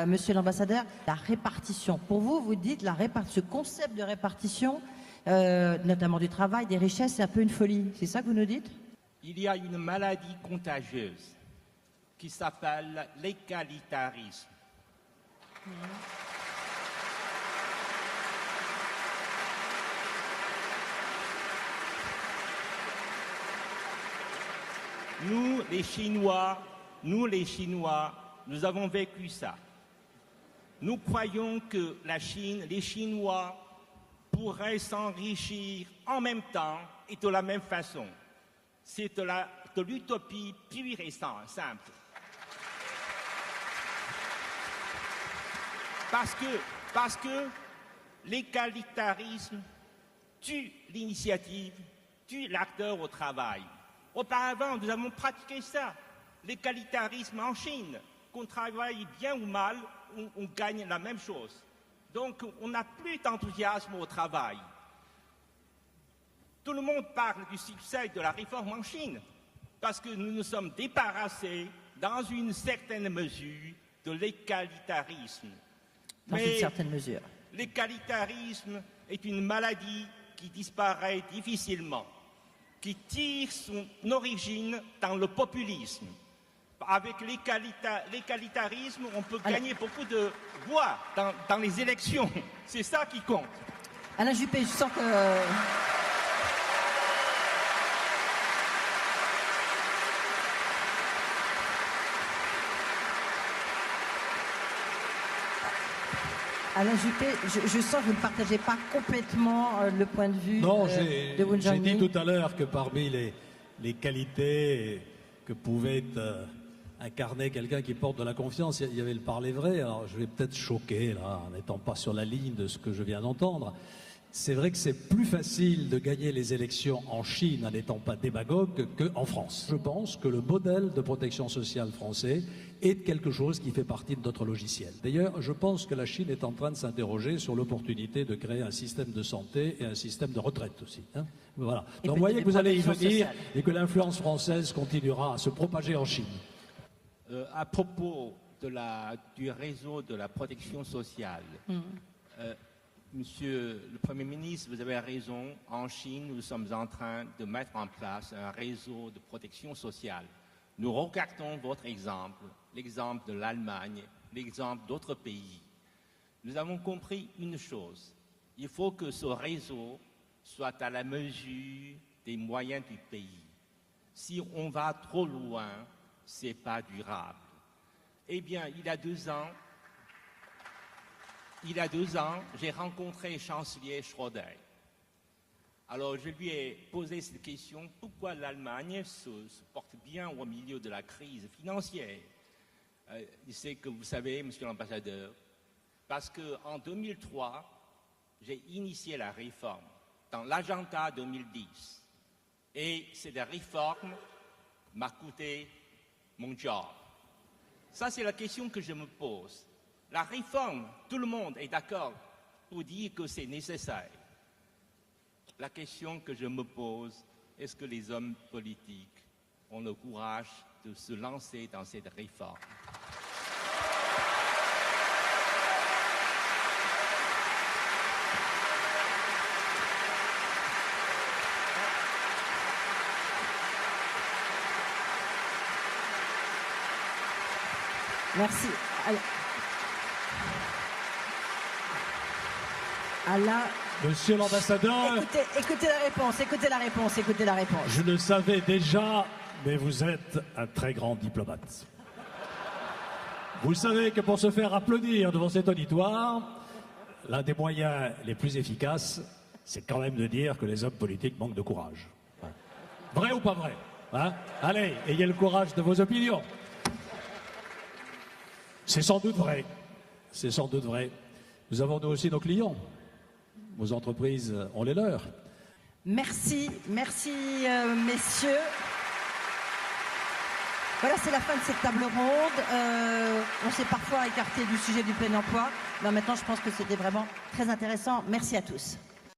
Monsieur l'ambassadeur, la répartition. Pour vous, vous dites ce concept de répartition, notamment du travail, des richesses, c'est un peu une folie. C'est ça que vous nous dites? Il y a une maladie contagieuse qui s'appelle l'égalitarisme. Nous, les Chinois, nous avons vécu ça. Nous croyons que la Chine, les Chinois pourraient s'enrichir en même temps et de la même façon. C'est de l'utopie pure et simple. Parce que l'égalitarisme tue l'initiative, tue l'acteur au travail. Auparavant, nous avons pratiqué ça, l'égalitarisme en Chine. Qu'on travaille bien ou mal, on gagne la même chose. Donc, on n'a plus d'enthousiasme au travail. Tout le monde parle du succès de la réforme en Chine, parce que nous nous sommes débarrassés, dans une certaine mesure, de l'égalitarisme. Dans une certaine mesure. L'égalitarisme est une maladie qui disparaît difficilement, qui tire son origine dans le populisme. Avec l'égalitarisme, on peut gagner beaucoup de voix dans les élections. C'est ça qui compte. Alain Juppé, je sens que... Alain Juppé, je sens que vous ne partagez pas complètement le point de vue de Wu Jianming. J'ai dit tout à l'heure que parmi les qualités que pouvait incarner quelqu'un qui porte de la confiance, il y avait le parler vrai. Alors je vais peut-être choquer, là, en n'étant pas sur la ligne de ce que je viens d'entendre. C'est vrai que c'est plus facile de gagner les élections en Chine en n'étant pas démagogue qu'en France. Je pense que le modèle de protection sociale français est quelque chose qui fait partie de notre logiciel. D'ailleurs, je pense que la Chine est en train de s'interroger sur l'opportunité de créer un système de santé et un système de retraite aussi. Hein. Voilà. Donc vous voyez que vous allez y venir et que l'influence française continuera à se propager en Chine. À propos du réseau de la protection sociale, Monsieur le Premier ministre, vous avez raison. En Chine, nous sommes en train de mettre en place un réseau de protection sociale. Nous regardons votre exemple, l'exemple de l'Allemagne, l'exemple d'autres pays. Nous avons compris une chose. Il faut que ce réseau soit à la mesure des moyens du pays. Si on va trop loin, ce n'est pas durable. Eh bien, il y a 2 ans, j'ai rencontré le chancelier Schröder. Alors, je lui ai posé cette question, pourquoi l'Allemagne se porte bien au milieu de la crise financière? Il sait que vous savez, monsieur l'ambassadeur, parce qu'en 2003, j'ai initié la réforme dans l'agenda 2010. Et cette réforme m'a coûté mon job. Ça, c'est la question que je me pose. La réforme, tout le monde est d'accord pour dire que c'est nécessaire. La question que je me pose, est-ce que les hommes politiques ont le courage de se lancer dans cette réforme? Merci. Alain. Monsieur l'ambassadeur... Écoutez la réponse. Je le savais déjà, mais vous êtes un très grand diplomate. Vous savez que pour se faire applaudir devant cet auditoire, l'un des moyens les plus efficaces, c'est quand même de dire que les hommes politiques manquent de courage. Vrai ou pas vrai, hein? Allez, ayez le courage de vos opinions. C'est sans doute vrai. C'est sans doute vrai. Nous avons nous aussi nos clients. Vos entreprises ont les leurs. Merci, messieurs. Voilà, c'est la fin de cette table ronde. On s'est parfois écarté du sujet du plein emploi. Mais maintenant, je pense que c'était vraiment très intéressant. Merci à tous.